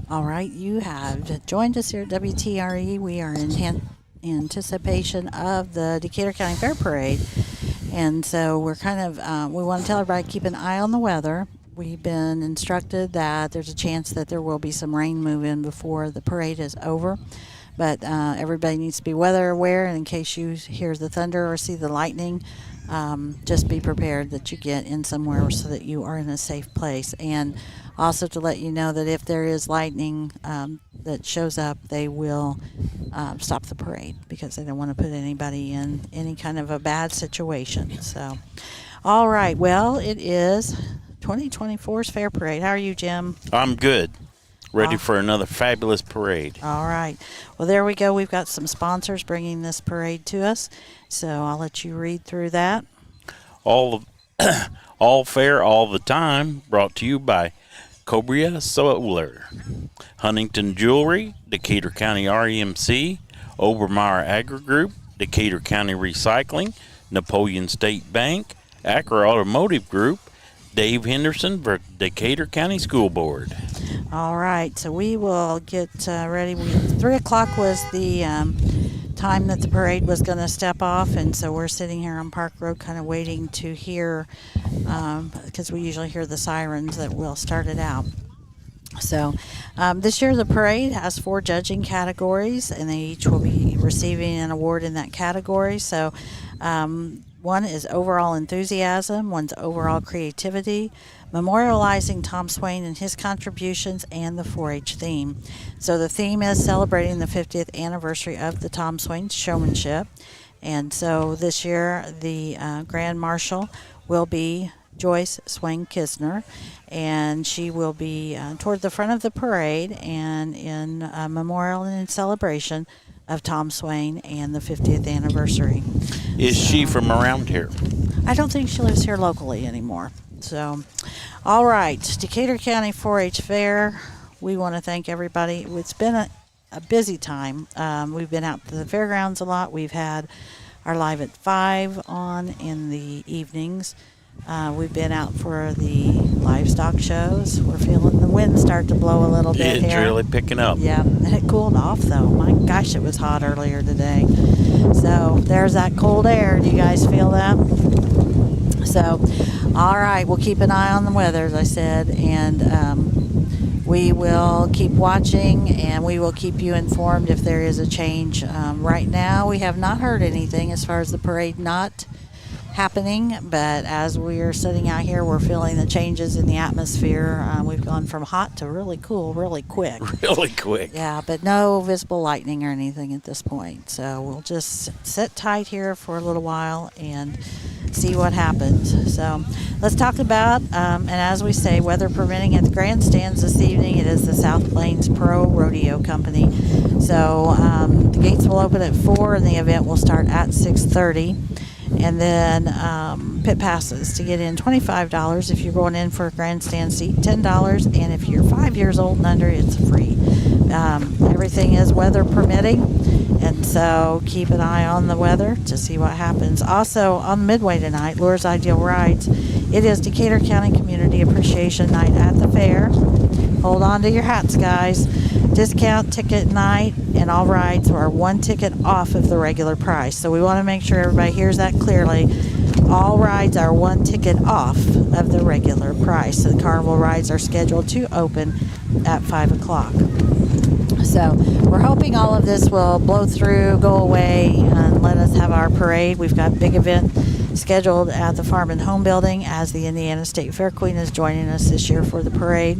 All right, you have joined us here at WTRE. We are in anticipation of the Decatur County Fair Parade, and so we're we want to tell everybody to keep an eye on the weather. We've been instructed that there's a chance that there will be some rain move in before the parade is over, but everybody needs to be weather aware. And in case you hear the thunder or see the lightning, just be prepared that you get in somewhere so that you are in a safe place. And also to let you know that if there is lightning that shows up, they will stop the parade because they don't want to put anybody in any kind of a bad situation. So, all right. Well, it is 2024's Fair Parade. How are you, Jim? I'm good. Ready for another fabulous parade. All right. Well, there we go. We've got some sponsors bringing this parade to us. So I'll let you read through that. All fair all the time, brought to you by Cobria Solar, Huntington Jewelry, Decatur County REMC, Obermeyer Agri Group, Decatur County Recycling, Napoleon State Bank, Acra Automotive Group, Dave Henderson for Decatur County School Board. All right, so we will get ready. 3 o'clock was the time that the parade was going to step off, and so we're sitting here on Park Road kind of waiting to hear, because we usually hear the sirens that will start it out. So this year the parade has 4 judging categories, and they each will be receiving an award in that category. So one is overall enthusiasm, one's overall creativity, memorializing Tom Swain and his contributions, and the 4-H theme. So the theme is celebrating the 50th anniversary of the Tom Swain showmanship. And so this year the Grand Marshal will be Joyce Swain Kisner, and she will be toward the front of the parade and in memorial and in celebration of Tom Swain and the 50th anniversary. Is she from around here? I don't think she lives here locally anymore. So, all right, Decatur County 4-H Fair. We want to thank everybody. It's been a busy time. We've been out to the fairgrounds a lot. We've had our Live at 5 on in the evenings. We've been out for the livestock shows. We're feeling the wind start to blow a little bit It's here. really picking up. Yeah, and it cooled off though. My gosh, it was hot earlier today. So there's that cold air. Do you guys feel that? So, all right, we'll keep an eye on the weather, as I said, and we will keep watching, and we will keep you informed if there is a change. Right now, we have not heard anything as far as the parade not happening, but as we're sitting out here, we're feeling the changes in the atmosphere. We've gone from hot to really cool really quick. Really quick. Yeah, but no visible lightning or anything at this point. So we'll just sit tight here for a little while and see what happens. So let's talk about, and as we say, weather permitting at the grandstands this evening, it is the South Plains Pro Rodeo Company. So the gates will open at 4 and the event will start at 6:30. And then pit passes to get in, $25. If you're going in for a grandstand seat, $10. And if you're 5 years old and under, it's free. Everything is weather permitting, and so keep an eye on the weather to see what happens. Also, on Midway tonight, Lure's Ideal Rides, it is Decatur County Community Appreciation Night at the fair. Hold on to your hats, guys. Discount ticket night, and all rides are 1 ticket off of the regular price. So we want to make sure everybody hears that clearly. All rides are 1 ticket off of the regular price. So the carnival rides are scheduled to open at 5 o'clock. So we're hoping all of this will blow through, go away, and let us have our parade. We've got a big event scheduled at the Farm and Home Building, as the Indiana State Fair Queen is joining us this year for the parade.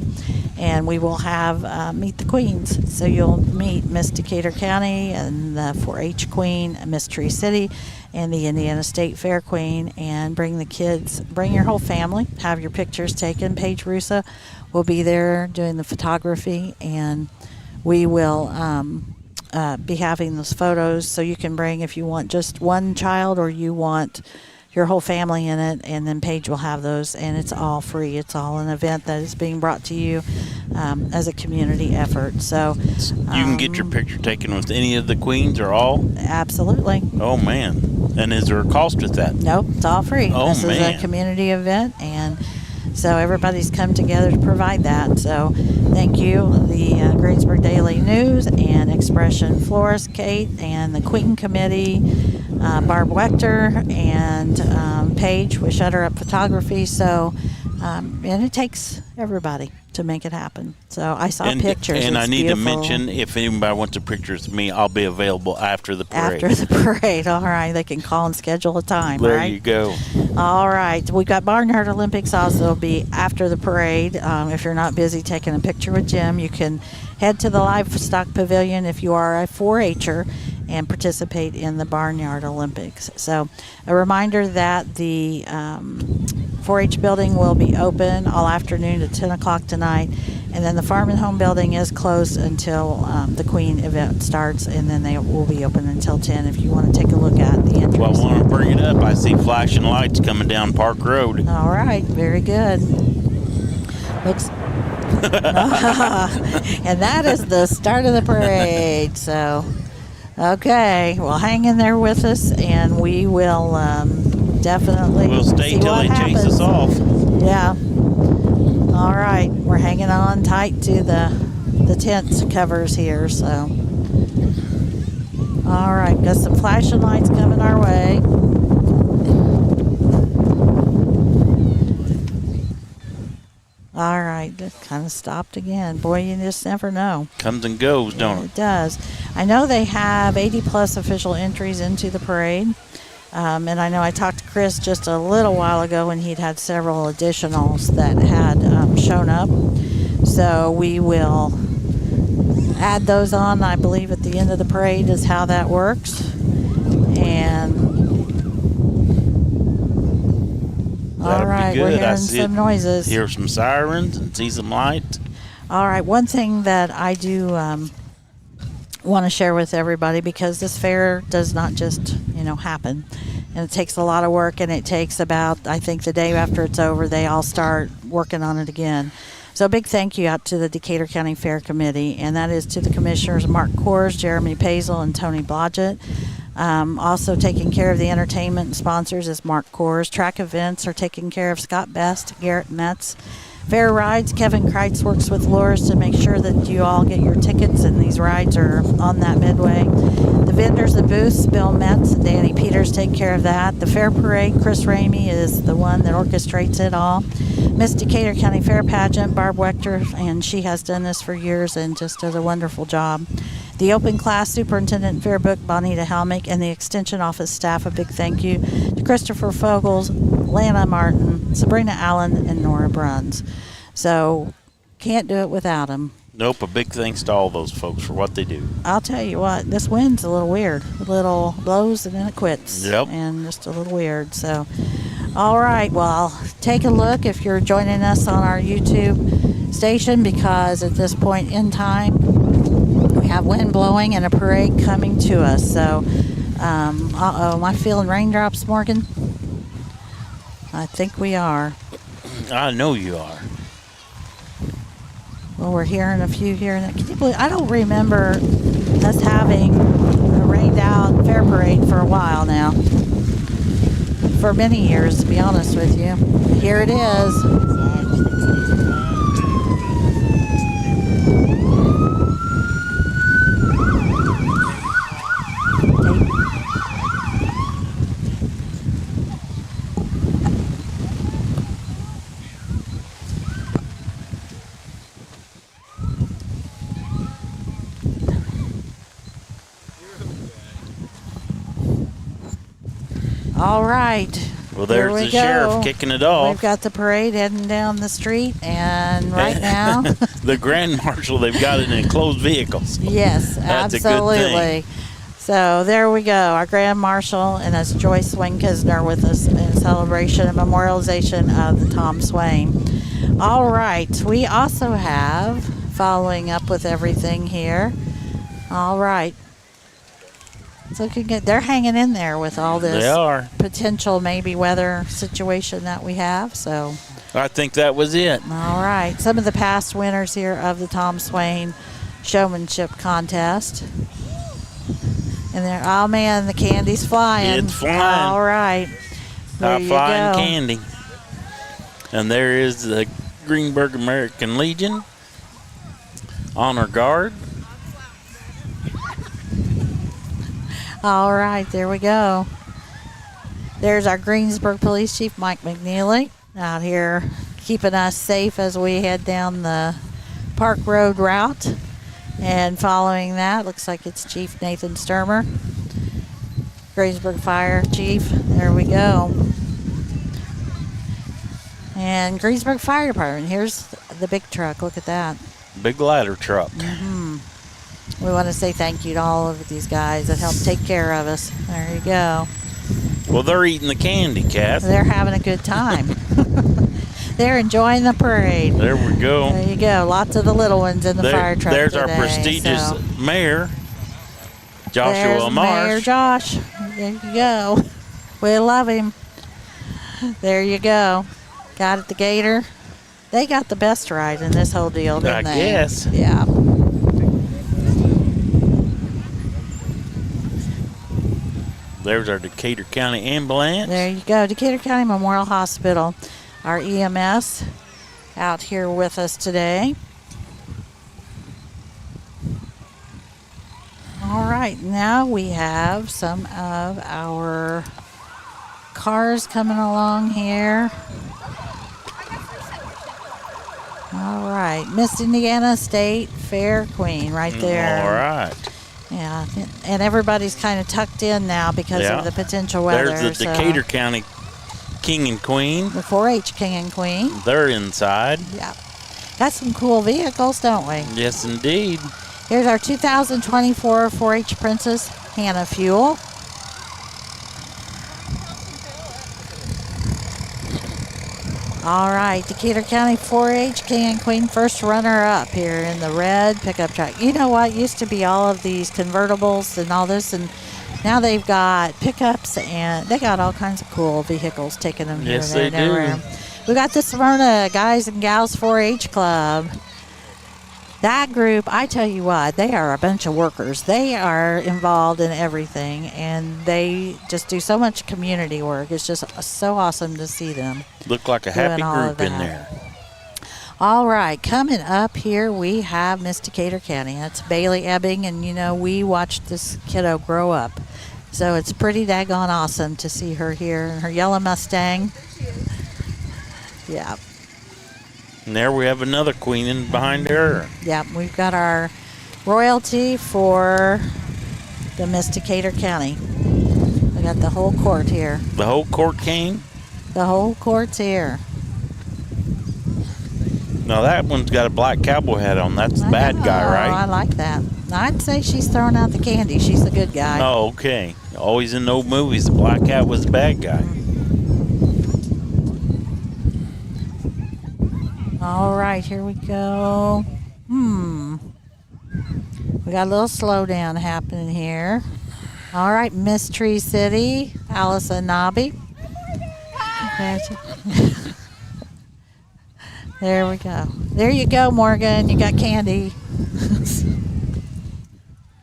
And we will have Meet the Queens. So you'll meet Miss Decatur County and the 4-H Queen, Miss Tree City, and the Indiana State Fair Queen. And bring the kids, bring your whole family, have your pictures taken. Paige Russa will be there doing the photography, and we will be having those photos. So you can bring, if you want just one child or you want your whole family in it, and then Paige will have those, and it's all free. It's all an event that is being brought to you as a community effort. So you can get your picture taken with any of the queens or all? Absolutely. Oh, man. And is there a cost with that? Nope, it's all free. Oh, this man. is a community event, and So everybody's come together to provide that. So thank you, the Greensburg Daily News and Expression Florist Kate, and the Queen Committee, Barb Wechter, and Paige with Shutter Up Photography. So, and it takes everybody to make it happen. So I saw pictures. And it's I need beautiful. to mention, if anybody wants a pictures of me, I'll be available after the parade. After the parade, all right. They can call and schedule a time, There right? you go. All right. We've got Barnyard Olympics also be after the parade. If you're not busy taking a picture with Jim, you can head to the Livestock Pavilion if you are a 4-H'er and participate in the Barnyard Olympics. So a reminder that the 4-H building will be open all afternoon at 10 o'clock tonight. And then the Farm and Home building is closed until the Queen event starts, and then they will be open until 10 if you want to take a look at the entries. Well, I want to bring it up. I see flashing lights coming down Park Road. All right, very good. Looks, and that is the start of the parade. So, okay, well, hang in there with us, and we will definitely We'll stay see till what they chase happens. us off. Yeah. All right, we're hanging on tight to the tent covers here. So, all right, got some flashing lights coming our way. All right, that kind of stopped again. Boy, you just never know. Comes and goes, don't it? It does. I know they have 80 plus official entries into the parade. And I know I talked to Chris just a little while ago, and he'd had several additionals that had shown up. So we will add those on, I believe, at the end of the parade is how that works. And all right, we're hearing some noises. Hear some sirens and see some lights. All right, one thing that I do want to share with everybody, because this fair does not just happen, and it takes a lot of work, and it takes about, I think, the day after it's over, they all start working on it again. So a big thank you out to the Decatur County Fair Committee, and that is to the commissioners Mark Kors, Jeremy Pazel, and Tony Blodgett. Also taking care of the entertainment and sponsors is Mark Kors. Track events are taken care of Scott Best, Garrett Metz. Fair rides, Kevin Kreitz works with Loris to make sure that you all get your tickets and these rides are on that midway. The vendors and booths, Bill Metz and Danny Peters take care of that. The fair parade, Chris Ramey is the one that orchestrates it all. Miss Decatur County Fair Pageant, Barb Wechter, and she has done this for years and just does a wonderful job. The open class superintendent fair book, Bonita Helmick, and the extension office staff, a big thank you to Christopher Fogels, Lana Martin, Sabrina Allen, and Nora Bruns. So can't do it without them. Nope, a big thanks to all those folks for what they do. I'll tell you what, this wind's a little weird. A little blows and then it quits. Yep. And just a little weird. So, all right, well, take a look if you're joining us on our YouTube station, because at this point in time, we have wind blowing and a parade coming to us. So, am I feeling raindrops, Morgan? I think we are. I know you are. Well, we're hearing a few here. Can you believe, I don't remember us having a rained out fair parade for a while now. For many years, to be honest with you. Here it is. All right. Well, there's the sheriff kicking it off. We've got the parade heading down the street, and right now... the grand marshal, they've got it in enclosed vehicles. Yes, That's absolutely. A good thing. So there we go, our grand marshal, and that's Joyce Swain Kisner with us in celebration and memorialization of the Tom Swain. All right, we also have, following up with everything here, all right. It's looking good. They're hanging in there with all this potential maybe weather situation that we have. So I think that was it. All right. Some of the past winners here of the Tom Swain Showmanship Contest. And there, oh man, the candy's flying. It's flying. All right. There High you flying go. candy. And there is the Greenberg American Legion. Honor Guard. All right, there we go. There's our Greensburg Police Chief, Mike McNeely, out here keeping us safe as we head down the Park Road route. And following that, looks like it's Chief Nathan Sturmer, Greensburg Fire Chief. There we go. And Greensburg Fire Department, here's the big truck. Look at that. Big ladder truck. We want to say thank you to all of these guys that help take care of us. There you go. Well, they're eating the candy, Kath. They're having a good time. They're enjoying the parade. There we go. There you go. Lots of the little ones in the fire truck There's today, our prestigious so. mayor, Joshua There's Marsh. Mayor Josh. There you go. We love him. There you go. Got it, the Gator. They got the best ride in this whole deal, didn't they? I guess. Yeah. There's our Decatur County ambulance. There you go. Decatur County Memorial Hospital. Our EMS out here with us today. All right, now we have some of our cars coming along here. All right, Miss Indiana State Fair Queen right there. All right. Yeah, and everybody's kind of tucked in now because of the potential weather. There's the Decatur County King and Queen. The 4-H King and Queen. They're inside. Yeah. Got some cool vehicles, don't we? Yes, indeed. Here's our 2024 4-H Princess Hannah Fuel. All right, Decatur County 4-H King and Queen first runner-up here in the red pickup truck. You know what? Used to be all of these convertibles and all this, and now they've got pickups and they got all kinds of cool vehicles taking them here. Yes, and they do. everywhere. We got the Smyrna Guys and Gals 4-H Club. That group, I tell you what, they are a bunch of workers. They are involved in everything, and they just do so much community work. It's just so awesome to see them. Look like a happy group in there. All right, coming up here, we have Miss Decatur County. That's Bailey Ebbing, and, you know, we watched this kiddo grow up. So it's pretty daggone awesome to see her here in her yellow Mustang. Yeah. And there we have another queen in behind her. Yeah, we've got our royalty for the Miss Decatur County. We got the whole court here. The whole court came? The whole court's here. Now that one's got a black cowboy hat on. That's the bad guy, right? I like that. I'd say she's throwing out the candy. She's the good guy. Oh, okay. Always in old movies, the black cat was the bad guy. All right, here we go. We got a little slowdown happening here. All right, Miss Tree City, Allison Nobby. There we go. There you go, Morgan. You got candy.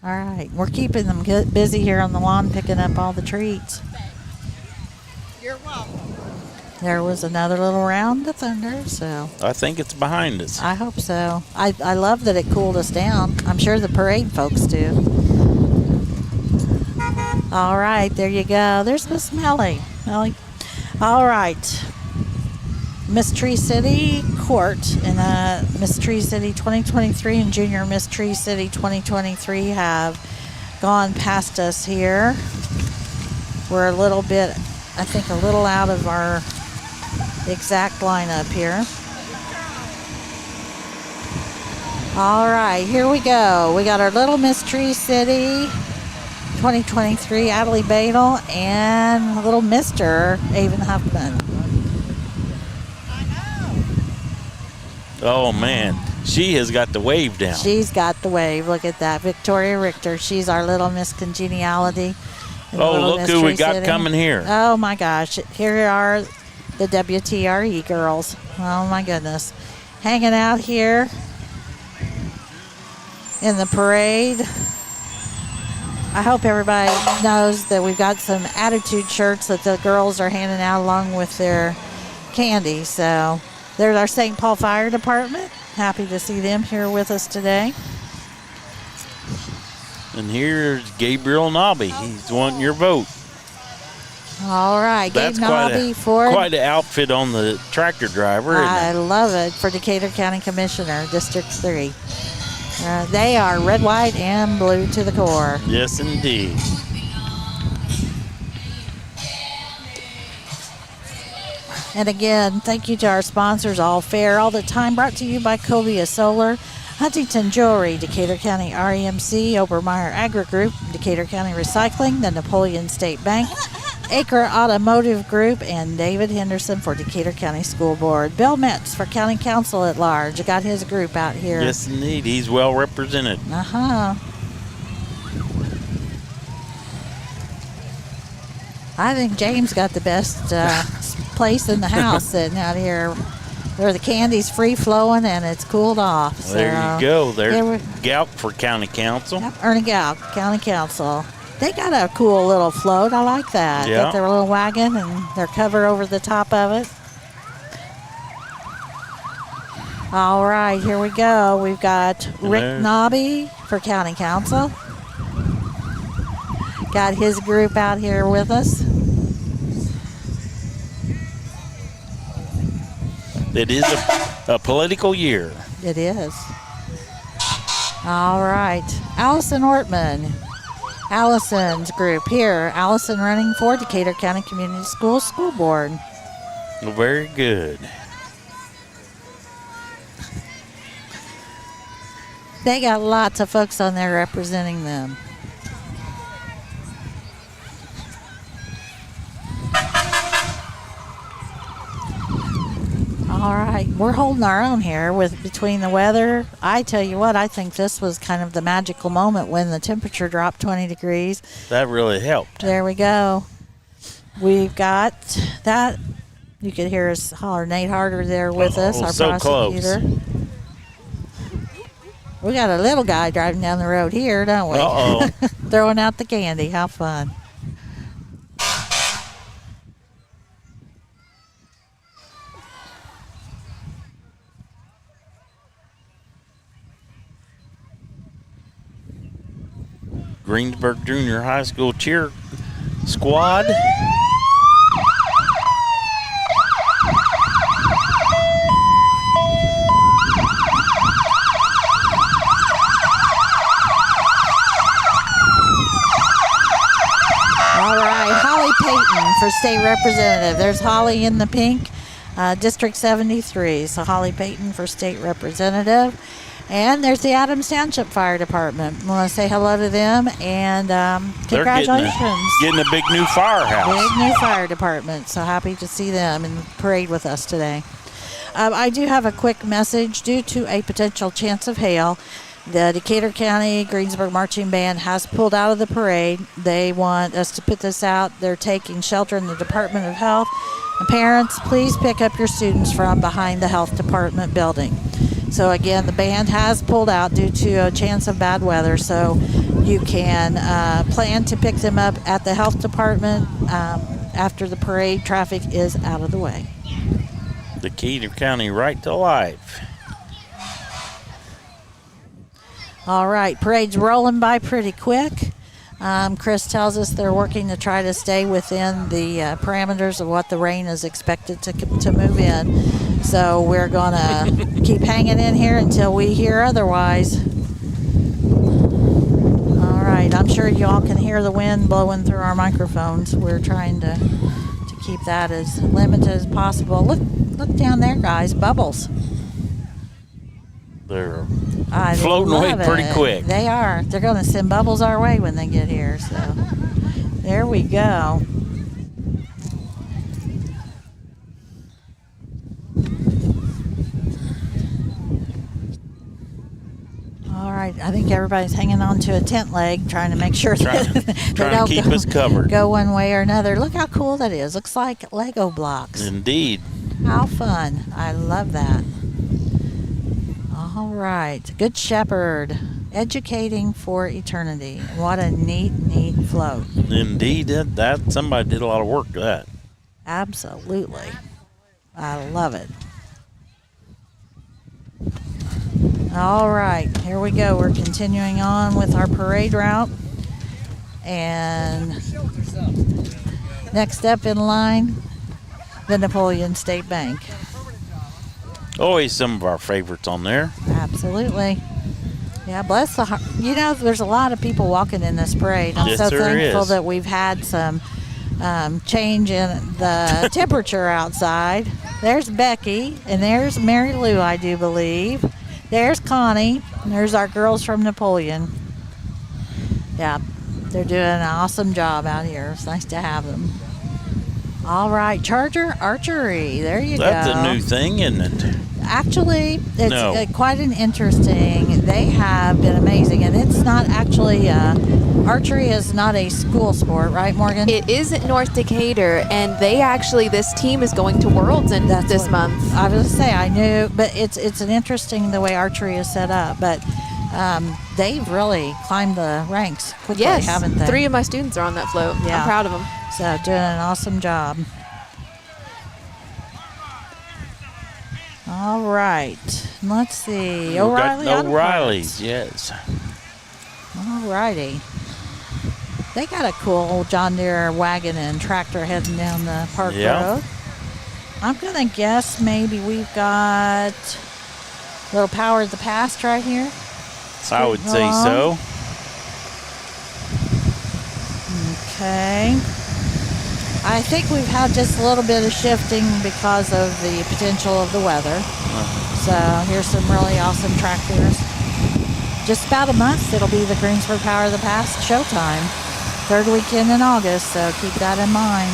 All right, we're keeping them busy here on the lawn picking up all the treats. You're welcome. There was another little round of thunder, so I think it's behind us. I hope so. I love that it cooled us down. I'm sure the parade folks do. All right, there you go. There's Miss Melly. All right. Miss Tree City Court and Miss Tree City 2023 and Junior Miss Tree City 2023 have gone past us here. We're a little bit, I think, a little out of our exact lineup here. All right, here we go. We got our little Miss Tree City 2023 Adelie Badel and little Mr. Avon Huffman. Oh, man. She has got the wave down. She's got the wave. Look at that. Victoria Richter. She's our little Miss Congeniality. Oh, look Miss who we Tree got City. coming here. Oh, my gosh. Here are the WTRE girls. Oh, my goodness. Hanging out here in the parade. I hope everybody knows that we've got some attitude shirts that the girls are handing out along with their candy. So there's our St. Paul Fire Department. Happy to see them here with us today. And here's Gabriel Nobby. He's wanting your vote. All right, Gabe That's Nobby for quite an outfit on the tractor driver, I isn't it? love it, for Decatur County Commissioner, District 3. They are red, white, and blue to the core. Yes, indeed. And again, thank you to our sponsors, All Fair All the Time, brought to you by Cobia Solar, Huntington Jewelry, Decatur County REMC, Obermeyer Agri Group, Decatur County Recycling, the Napoleon State Bank, Acre Automotive Group, and David Henderson for Decatur County School Board. Bill Metz for County Council at Large. Got his group out here. Yes, indeed. He's well represented. Uh-huh. I think James got the best place in the house sitting out here where the candy's free flowing and it's cooled off. Well, there you go. There's yeah, Galp for County Council. Yep, Ernie Galp, County Council. They got a cool little float. I like that. Yeah. Got their little wagon and their cover over the top of it. All right, here we go. We've got Rick Nobby for County Council. Got his group out here with us. It is a political year. It is. All right. Allison Ortman. Allison's group here. Allison running for Decatur County Community Schools School Board. Very good. They got lots of folks on there representing them. All right, we're holding our own here with between the weather. I tell you what, I think this was kind of the magical moment when the temperature dropped 20 degrees. That really helped. There we go. We've got that. You could hear us holler Nate Harder there with us, our so prosecutor. Close. We got a little guy driving down the road here, don't we? Uh-oh. Throwing out the candy. How fun. Greensburg Junior High School cheer squad. All right, Holly Payton for state representative. There's Holly in the pink, District 73. So Holly Payton for state representative. And there's the Adams Township Fire Department. I want to say hello to them and congratulations. They're getting a big new firehouse. Big new fire department. So happy to see them in the parade with us today. I do have a quick message. Due to a potential chance of hail, the Decatur County Greensburg Marching Band has pulled out of the parade. They want us to put this out. They're taking shelter in the Department of Health. And parents, please pick up your students from behind the Health Department building. So again, the band has pulled out due to a chance of bad weather. So you can plan to pick them up at the Health Department after the parade traffic is out of the way. Decatur County Right to Life. All right, parade's rolling by pretty quick. Chris tells us they're working to try to stay within the parameters of what the rain is expected to move in. So we're going to keep hanging in here until we hear otherwise. All right, I'm sure you all can hear the wind blowing through our microphones. We're trying to keep that as limited as possible. Look down there, guys, bubbles. They're I floating away love pretty it. quick. They are. They're going to send bubbles our way when they get here. So there we go. All right. I think everybody's hanging on to a tent leg, trying to make sure Trying that they to don't keep us covered. go one way or another. Look how cool that is. Looks like Lego blocks. Indeed. How fun. I love that. All right. Good Shepherd. Educating for Eternity. What a neat float. Indeed. That somebody did a lot of work to that. Absolutely. I love it. All right, here we go. We're continuing on with our parade route. And next up in line, the Napoleon State Bank. Always some of our favorites on there. Absolutely. Yeah, bless the heart. You know, there's a lot of people walking in this parade. I'm Yes, so there thankful is. that we've had some change in the temperature outside. There's Becky, and there's Mary Lou, I do believe. There's Connie, and there's our girls from Napoleon. Yeah, they're doing an awesome job out here. It's nice to have them. All right, Charger Archery. There you That's go. a new thing, isn't it? Actually, it's No. quite an interesting. They have been amazing, and it's not actually archery is not a school sport, right, Morgan? It is at North Decatur, and this team is going to Worlds this month. I was going to say I knew, but it's an interesting the way archery is set up. But they've really climbed the ranks quickly, Yes, haven't they? 3 of my students are on that float. Yeah. I'm proud of them. So doing an awesome job. All right, let's see. We O'Reilly got Auto O'Reilly's, Parts. yes. All righty. They got a cool old John Deere wagon and tractor heading down the park Yeah. road. I'm going to guess maybe we've got a little Power of the Past right here. I would say along. so. Okay. I think we've had just a little bit of shifting because of the potential of the weather. So here's some really awesome tractors. Just about a month, it'll be the Greensburg Power of the Past showtime. 3rd weekend in August, so keep that in mind.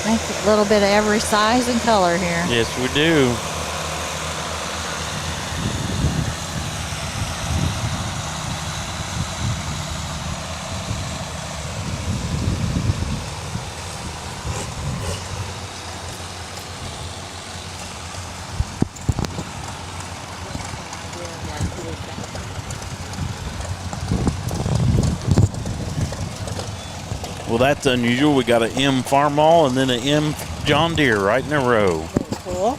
I think a little bit of every size and color here. Yes, we do. Well, that's unusual. We got an M Farmall and then an M John Deere right in a row. Cool.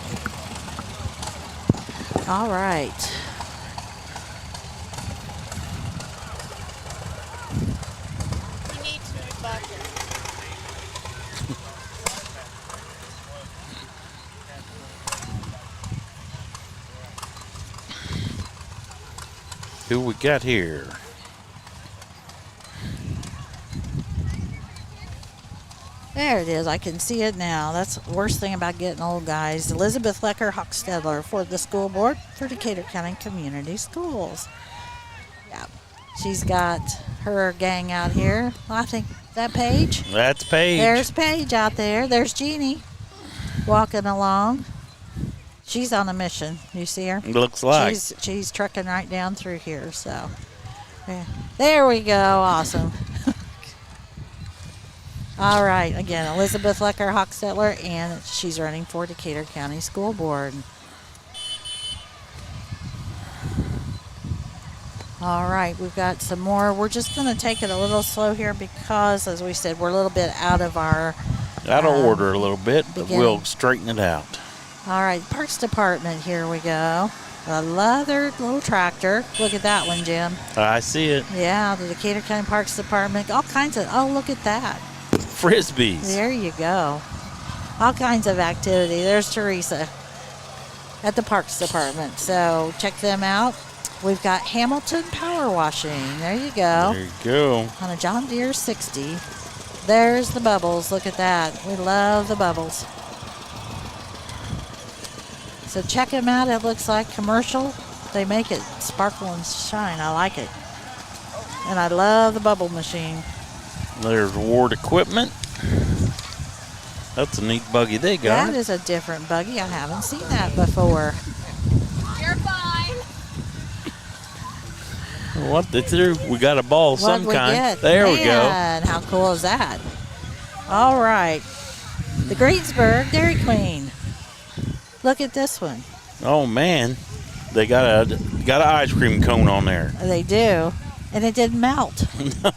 All right. You need to bucket. Who we got here? There it is. I can see it now. That's the worst thing about getting old, guys. Elizabeth Lecker Hochstedler for the school board for Decatur County Community Schools. Yeah. She's got her gang out here. I think that Paige. That's Paige. There's Paige out there. There's Jeannie walking along. She's on a mission. You see her? Looks like. She's trucking right down through here. So yeah. There we go. Awesome. All right. Again, Elizabeth Lecker Hochstetler, and she's running for Decatur County School Board. All right, we've got some more. We're just going to take it a little slow here because, as we said, we're a little bit out of our. Out of order a little bit, but begin. we'll straighten it out. All right, Parks Department. Here we go. A leather little tractor. Look at that one, Jim. I see it. Yeah, the Decatur County Parks Department. All kinds of. Oh, look at that. Frisbees. There you go. All kinds of activity. There's Teresa at the Parks Department. So check them out. We've got Hamilton Power Washing. There you go. There you go. On a John Deere 60. There's the bubbles. Look at that. We love the bubbles. So check them out. It looks like commercial. They make it sparkle and shine. I like it. And I love the bubble machine. There's Ward Equipment. That's a neat buggy they got. That is a different buggy. I haven't seen that before. You're fine. What they threw? We got a ball of some What'd we kind. get? There we go. Man, how cool is that? All right. The Greensburg Dairy Queen. Look at this one. Oh man, they got an ice cream cone on there. They do. And it didn't melt.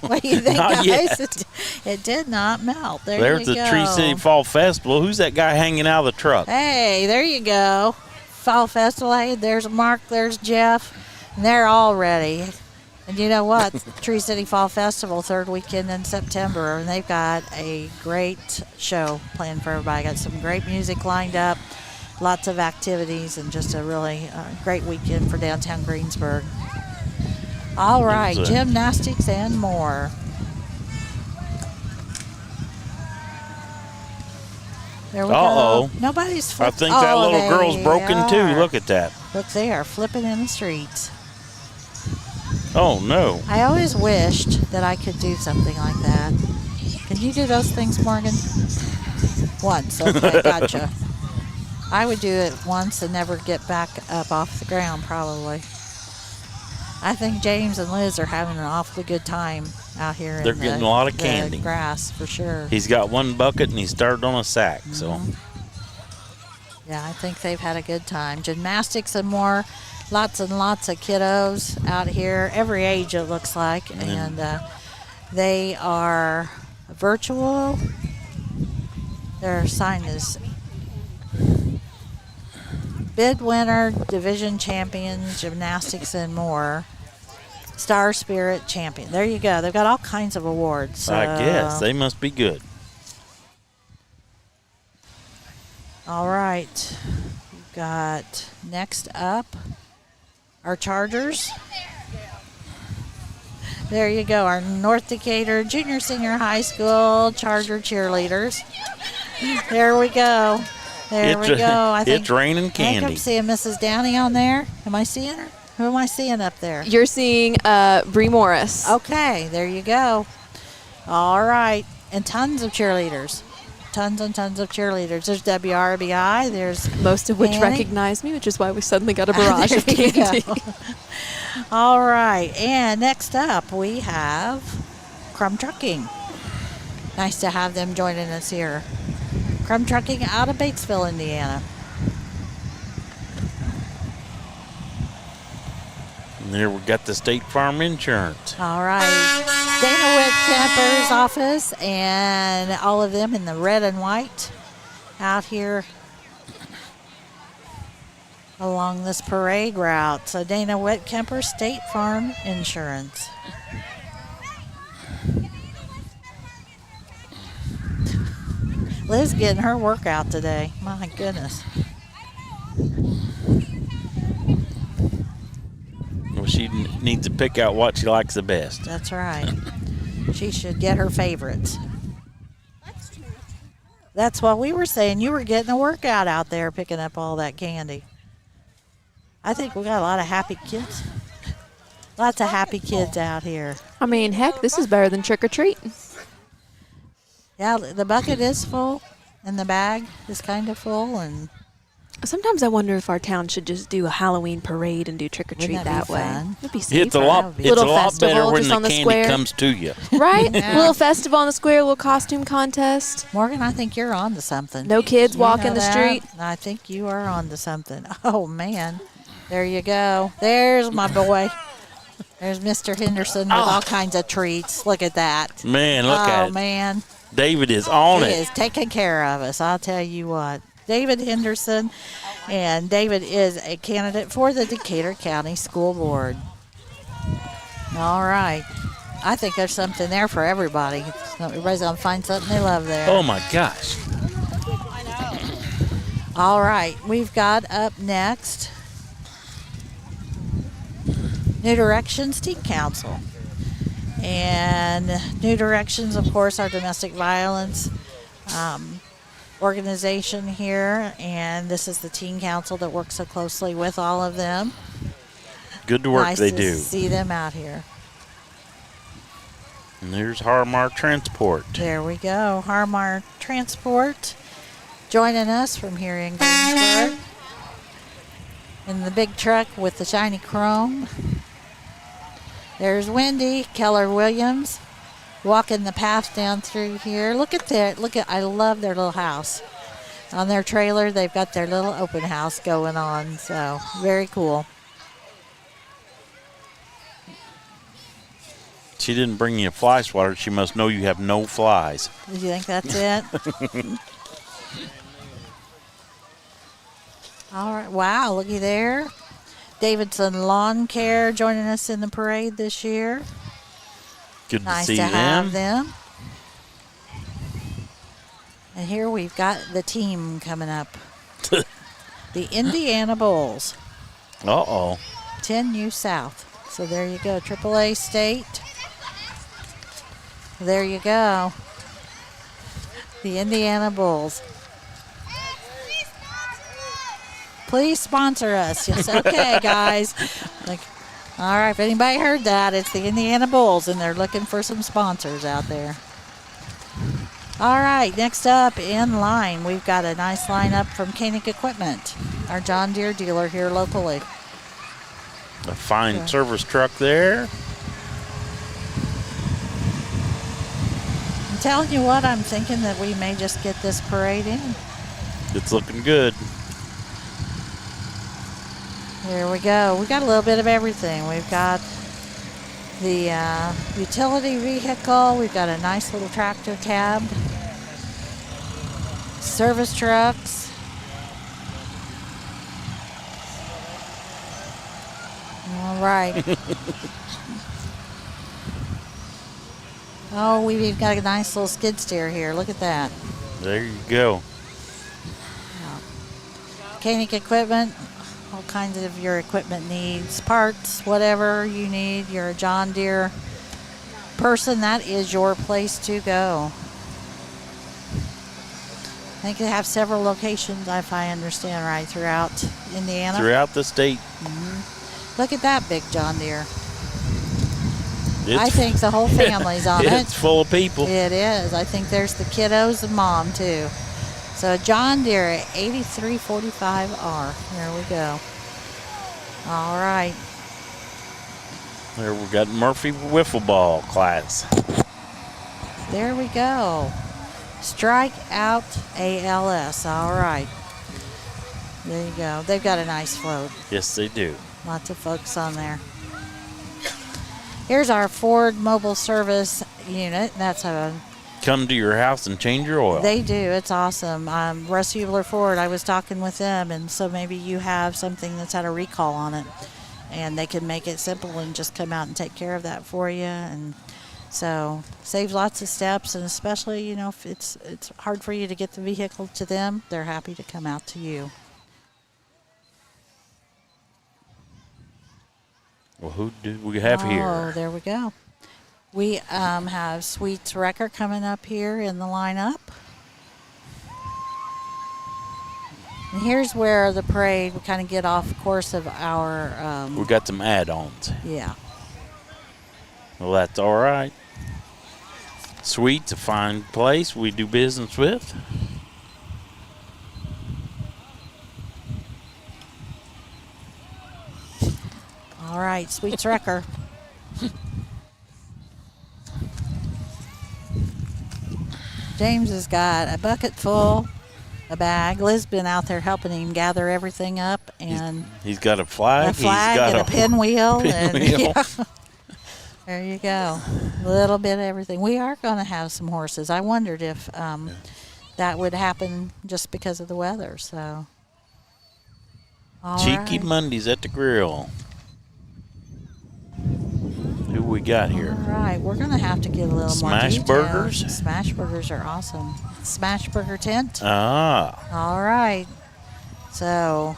What do you think, Not guys? yet. It did not melt. There's you the go. Tree City Fall Festival. Who's that guy hanging out of the truck? Hey, there you go. Fall Festival. Hey, there's Mark, there's Jeff, and they're all ready. And you know what? Tree City Fall Festival, third weekend in September, and they've got a great show planned for everybody. Got some great music lined up, lots of activities, and just a really great weekend for downtown Greensburg. All right, It's, gymnastics and more. There we Uh-oh. go. Nobody's I flipped. think that Oh, little girl's they broken too. are. Look at that. Look, they are flipping in the streets. Oh, no. I always wished that I could do something like that. Can you do those things, Morgan? Once. Okay, gotcha. I would do it once and never get back up off the ground, probably. I think James and Liz are having an awfully good time out here. They're in getting the, a lot of the candy. grass, for sure. He's got one bucket and he started on a sack. So Yeah, I think they've had a good time. Gymnastics and more. Lots and lots of kiddos out here, every age it looks like. And they are virtual. Their sign is bid winner, division champions, gymnastics and more. Star Spirit champion. There you go. They've got all kinds of awards. I guess they must be good. All right. We've got next up our Chargers. There you go. Our North Decatur Junior Senior High School Charger cheerleaders. There we go. There we go. I think It's raining I think I'm candy. seeing Mrs. Downey on there. Am I seeing her? Who am I seeing up there? You're seeing Bree Morris. Okay, there you go. All right. And tons of cheerleaders. Tons and tons of cheerleaders. There's WRBI. There's Most of which Annie. recognize me, which is why we suddenly got a barrage of There you candy. go. All right. And next up, we have Crumb Trucking. Nice to have them joining us here. Crumb Trucking out of Batesville, Indiana. And there we got the State Farm Insurance. All right. Dana Witt Camper's office and all of them in the red and white out here along this parade route. So Dana Witt Kemper, State Farm Insurance. Liz getting her workout today. My goodness. Well, she needs to pick out what she likes the best. That's right. She should get her favorites. That's what we were saying. You were getting a workout out there picking up all that candy. I think we got a lot of happy kids. Lots of happy kids out here. I mean, heck, this is better than trick or treat. Yeah, the bucket is full and the bag is kind of full. And Sometimes I wonder if our town should just do a Halloween parade and do trick or treat Wouldn't that that be way. fun? It'd be safer. It's a lot. be- It's a Little lot festival better when just the on the candy square. comes to you. Right? Yeah. Little festival on the square, little costume contest. Morgan, I think you're on to something. No kids You walking know the that? street. I think you are on to something. Oh, man. There you go. There's my boy. There's Mr. Henderson with all kinds of treats. Look at that. Man, look Oh, at it. man. David is on He it. is taking care of us. I'll tell you what. David Henderson, and David is a candidate for the Decatur County School Board. All right. I think there's something there for everybody. Everybody's going to find something they love there. Oh my gosh. All right. We've got up next New Directions Teen Council. And New Directions, of course, our domestic violence organization here. And this is the Teen Council that works so closely with all of them. Good work Nice they to do. see them out here. And there's Harmar Transport. There we go. Harmar Transport joining us from here in Greensburg. In the big truck with the shiny chrome. There's Wendy Keller Williams walking the path down through here. Look at that. I love their little house. On their trailer, they've got their little open house going on. So, very cool. She didn't bring you a fly swatter. She must know you have no flies. Do you think that's it? All right. Wow, looky there. Davidson Lawn Care joining us in the parade this year. Good Nice to see to have them. them. And here we've got the team coming up. The Indiana Bulls. Uh-oh. 10U South. So there you go. AAA State. There you go. The Indiana Bulls. Please sponsor us. Yes, okay, guys. Like, all right, if anybody heard that, it's the Indiana Bulls, and they're looking for some sponsors out there. All right, next up in line, we've got a nice lineup from Koenig Equipment, our John Deere dealer here locally. A fine service truck there. I'm telling you what, I'm thinking that we may just get this parade in. It's looking good. There we go. We got a little bit of everything. We've got the utility vehicle. We've got a nice little tractor cab. Service trucks. All right. Oh, we've even got a nice little skid steer here. Look at that. There you go. Koenig Equipment. All kinds of your equipment needs, parts, whatever you need. You're a John Deere person, that is your place to go. I think they have several locations, if I understand right, throughout Indiana. Throughout the state. Look at that big John Deere. It's, I think the whole family's on it. It's full of people. It is. I think there's the kiddos and mom, too. So John Deere 8345R. There we go. All right. There we got Murphy wiffle ball class. There we go. Strike out ALS. All right. There you go. They've got a nice float. Yes, they do. Lots of folks on there. Here's our Ford mobile service unit. That's a Come to your house and change your oil. They do. It's awesome. Russ Hubler Ford, I was talking with them, and so maybe you have something that's had a recall on it, and they can make it simple and just come out and take care of that for you. And so saves lots of steps, and especially, you know, if it's hard for you to get the vehicle to them, they're happy to come out to you. Well, who do we have Oh, here? there we go. We have Sweets Wrecker coming up here in the lineup. And here's where the parade, we kind of get off course of our... We got some add-ons. Yeah. Well, that's all right. Sweet's a fine place we do business with. All right, Sweets Wrecker. James has got a bucket full, a bag. Liz's been out there helping him gather everything up, and He's got a flag. he's got and a pinwheel. pinwheel. Yeah. There you go. A little bit of everything. We are going to have some horses. I wondered if that would happen just because of the weather. So, all Cheeky right. Mondays at the grill. Who we got here? All right, we're going to have to get a little Smash more detail. burgers? Smash burgers are awesome. Smash Burger Tent. Ah, All right. So,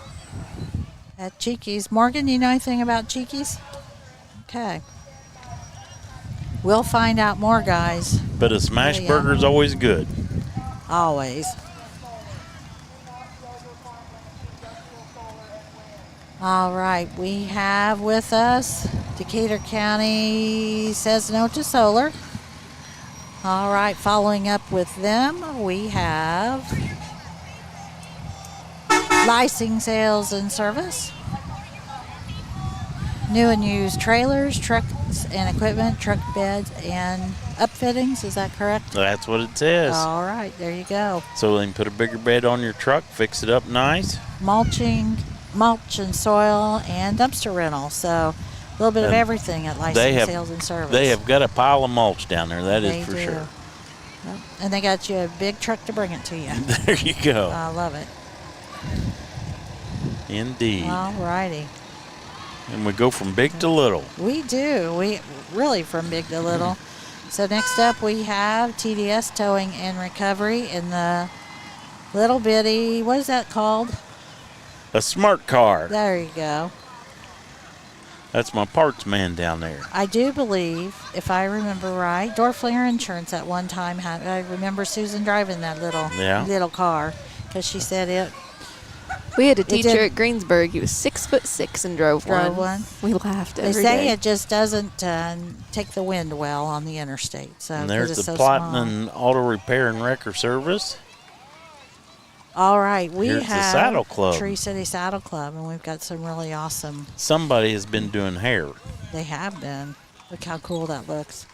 at Cheeky's. Morgan, you know anything about Cheeky's? Okay. We'll find out more, guys. but a smash Yeah. burger's always good. Always. All right, we have with us Decatur County says no to solar. All right, following up with them, we have Licensing Sales and Service. New and used trailers, trucks and equipment, truck beds and upfittings. Is that correct? That's what it says. All right, there you go. So they can put a bigger bed on your truck, fix it up nice. Mulch and soil, and dumpster rental. So little bit of And everything at they License have Sales and Service. they have got a pile of mulch down there. That They is for do. sure. Yep. And they got you a big truck to bring it to you. There you go. I love it. Indeed. All righty. And we go from big to little. We do. We really from big to little. So next up we have TDS Towing and Recovery in the little bitty, what is that called? A smart car. There you go. That's my parts man down there. I do believe, if I remember right, Dorflinger Insurance at one time had, I remember Susan driving that little car because she said it We had a did- teacher at Greensburg. He was 6'6" and drove one. We laughed They every say day. it just doesn't take the wind well on the interstate. So And 'cause there's it's the so small. Platinum Auto Repair and Wrecker Service. All right, we Here's the have Saddle Club. Tree City Saddle Club, and we've got some really awesome. Somebody has been doing hair. They have been. Look how cool that looks.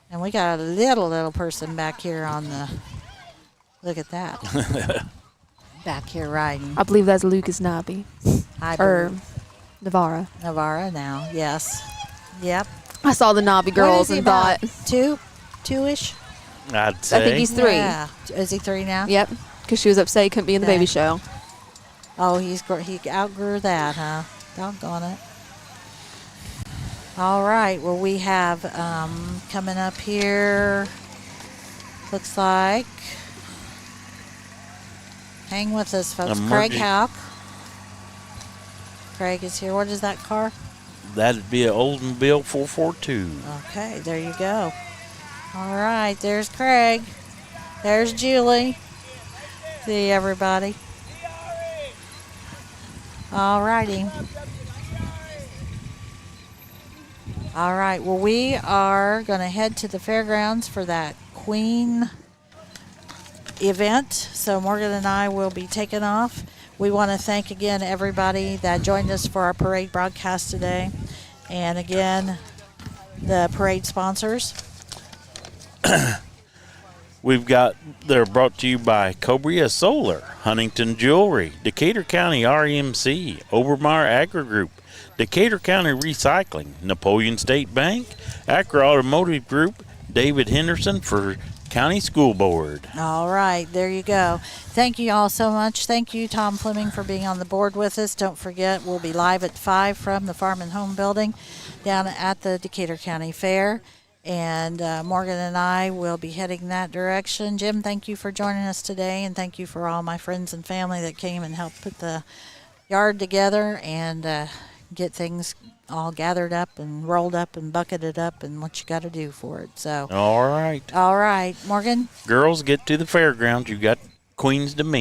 And we got a little person back here on the. Look at that. Back here riding. I believe that's Lucas Nobby. I Or believe. Navarra. Navarra now. Yes. Yep. I saw the Nobby What girls is he and about? thought, Two-ish? I'd say. I think he's 3. Yeah. Is he 3 now? Yep. Because she was upset he couldn't be in the baby Okay. show. Oh, he outgrew that, huh? Doggone it. All right. Well, we have coming up here. Looks like. Hang with us, folks. Craig Emerging- Hauk. Craig is here. What is that car? That'd be an Oldsmobile 442. Okay, there you go. All right, there's Craig. There's Julie. See everybody. All righty. All right, well, we are going to head to the fairgrounds for that Queen event. So Morgan and I will be taking off. We want to thank again everybody that joined us for our parade broadcast today. And again, the parade sponsors. They're brought to you by Cobria Solar, Huntington Jewelry, Decatur County REMC, Obermeyer Agri Group, Decatur County Recycling, Napoleon State Bank, Acra Automotive Group, David Henderson for County School Board. All right, there you go. Thank you all so much. Thank you, Tom Fleming, for being on the board with us. Don't forget, we'll be live at 5 from the Farm and Home Building down at the Decatur County Fair. And Morgan and I will be heading that direction. Jim, thank you for joining us today, and thank you for all my friends and family that came and helped put the yard together and get things all gathered up and rolled up and bucketed up and what you got to do for it. So, All right. all right, Morgan. Girls, get to the fairgrounds. You got queens to meet.